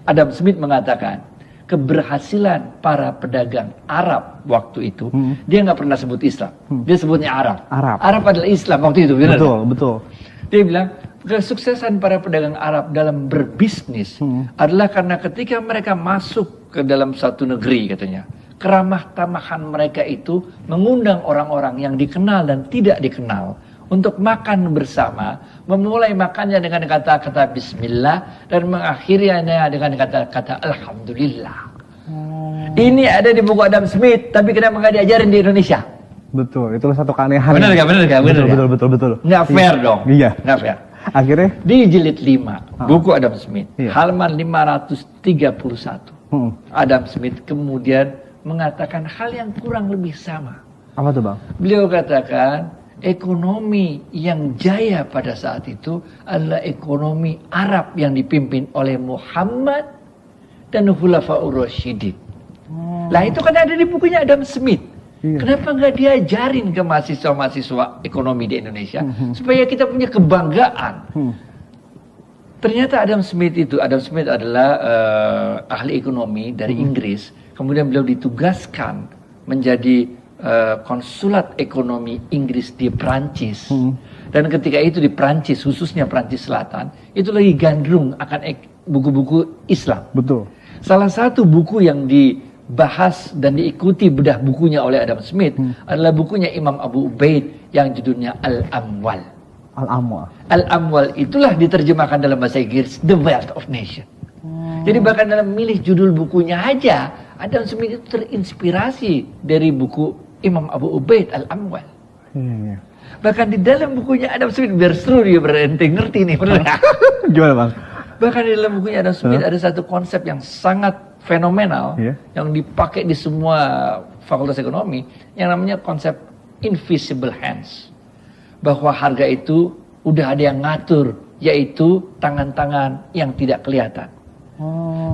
Adam Smith mengatakan keberhasilan para pedagang Arab waktu itu, dia nggak pernah sebut Islam, dia sebutnya Arab. Arab adalah Islam waktu itu, benar? Betul. Dia bilang kesuksesan para pedagang Arab dalam berbisnis adalah karena ketika mereka masuk ke dalam satu negeri, katanya, keramah tamahan mereka itu mengundang orang-orang yang dikenal dan tidak dikenal untuk makan bersama, memulai makannya dengan kata-kata Bismillah dan mengakhirinya dengan kata-kata Alhamdulillah. Ini ada di buku Adam Smith, tapi kenapa nggak diajarin di Indonesia? Betul, itu satu keanehan. Benar nggak? Betul. Nggak fair dong. Iya. Nggak fair. Akhirnya di jilid 5 buku Adam Smith, halaman 531, Adam Smith kemudian mengatakan hal yang kurang lebih sama. Apa tuh, Bang? Beliau katakan ekonomi yang jaya pada saat itu adalah ekonomi Arab yang dipimpin oleh Muhammad dan Khulafaur Rasyidin. Lah itu kan ada di bukunya Adam Smith. Kenapa nggak diajarin ke mahasiswa-mahasiswa ekonomi di Indonesia supaya kita punya kebanggaan? Ternyata Adam Smith adalah ahli ekonomi dari Inggris. Kemudian beliau ditugaskan menjadi konsulat ekonomi Inggris di Prancis. Dan ketika itu di Prancis, khususnya Prancis Selatan, itu lagi gandrung akan buku-buku Islam. Betul. Salah satu buku yang dibahas dan diikuti bedah bukunya oleh Adam Smith adalah bukunya Imam Abu Ubaid yang judulnya Al-Amwal. Al-Amwal itulah diterjemahkan dalam bahasa Inggris The Wealth of Nation. Jadi bahkan dalam milih judul bukunya aja, Adam Smith itu terinspirasi dari buku Imam Abu Ubaid Al-Amwal. Bahkan di dalam bukunya Adam Smith, biar seru dia berhenti ngerti nih, bener gak? Gimana, Bang? Bahkan di dalam bukunya Adam Smith ada satu konsep yang sangat fenomenal yang dipakai di semua fakultas ekonomi, yang namanya konsep invisible hands. Bahwa harga itu udah ada yang ngatur, yaitu tangan-tangan yang tidak kelihatan.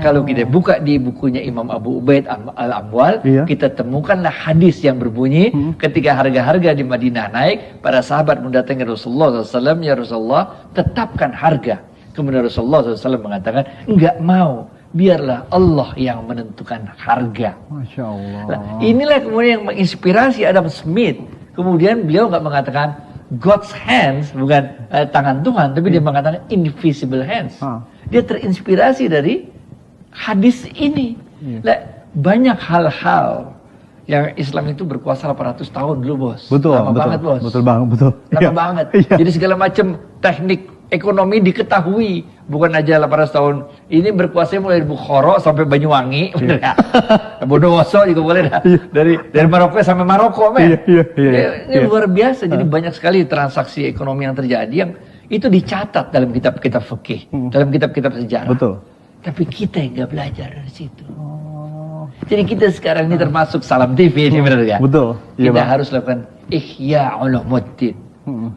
Kalau kita buka di bukunya Imam Abu Ubaid Al-Amwal, kita temukanlah hadis yang berbunyi ketika harga-harga di Madinah naik, para sahabat mendatangi Rasulullah SAW, ya Rasulullah, tetapkan harga. Kemudian Rasulullah SAW mengatakan, enggak mau, biarlah Allah yang menentukan harga. Masya Allah. Nah, inilah kemudian yang menginspirasi Adam Smith. Kemudian beliau enggak mengatakan God's hands, bukan tangan Tuhan, tapi dia mengatakan invisible hands. Dia terinspirasi dari hadis ini. Nah, banyak hal-hal yang Islam itu berkuasa 800 tahun dulu, Bos. Lama banget, Bos. Lama banget. Jadi segala macam teknik ekonomi diketahui, bukan aja 800 tahun. Ini berkuasa mulai dari Bukhara sampai Banyuwangi, bener ya? Bondowoso juga boleh dah. Dari Maroko sampai Maroko, men. Ini luar biasa. Jadi banyak sekali transaksi ekonomi yang terjadi yang itu dicatat dalam kitab-kitab fikih, dalam kitab-kitab sejarah. Betul. Tapi kita yang nggak belajar dari situ. Jadi kita sekarang ini termasuk Salam TV ini, benar ya? Betul. Kita harus lakukan Ihya Ulumuddin,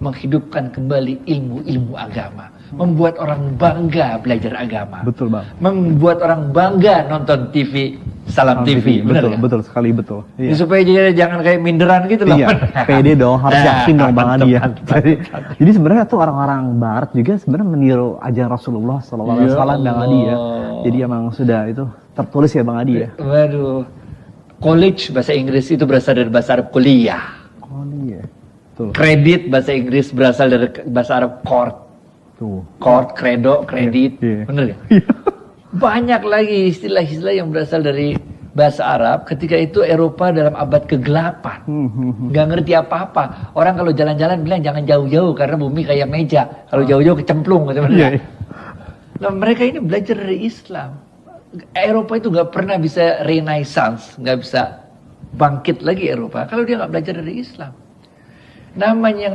menghidupkan kembali ilmu-ilmu agama, membuat orang bangga belajar agama. Betul, Bang. Membuat orang bangga nonton TV Salam TV, benar. Betul sekali, betul. Iya. Supaya jangan kayak minderan gitu loh. Iya, pede dong, harus yakin dong Bang Adi ya. Jadi sebenarnya tuh orang-orang Barat juga sebenarnya meniru ajaran Rasulullah SAW Bang Adi ya. Jadi emang sudah itu tertulis ya Bang Adi ya. Waduh, college bahasa Inggris itu berasal dari bahasa Arab kuliah. Tuh. Kredit bahasa Inggris berasal dari bahasa Arab court. Tuh. Court, credo, kredit, bener ya? Banyak lagi istilah-istilah yang berasal dari bahasa Arab. Ketika itu Eropa dalam abad ke-8 nggak ngerti apa-apa. Orang kalau jalan-jalan bilang jangan jauh-jauh karena bumi kayak meja. Kalau jauh-jauh kecemplung gitu. Nah, mereka ini belajar dari Islam. Eropa itu nggak pernah bisa renaissance, nggak bisa bangkit lagi Eropa kalau dia nggak belajar dari Islam. Namanya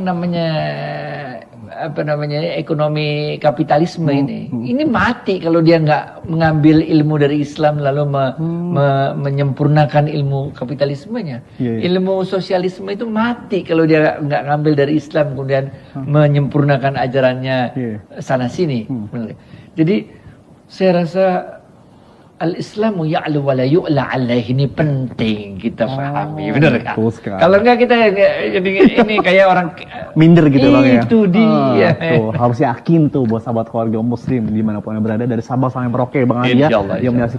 ekonomi kapitalisme ini mati kalau dia nggak mengambil ilmu dari Islam lalu menyempurnakan ilmu kapitalismenya. Ilmu sosialisme itu mati kalau dia nggak ngambil dari Islam kemudian menyempurnakan ajarannya sana sini. Jadi saya rasa Al-Islamu ya'lu wa la yu'la alaih, ini penting kita pahami, benar kan? betul sekali. Kalau enggak kita jadi ini kayak orang Minder gitu Bang ya. Itu dia. Tuh, harus yakin tuh buat sahabat keluarga muslim dimanapun yang berada, dari Sabang sampai Merauke Bang Adi ya, Insyaallah, yang menyaksikan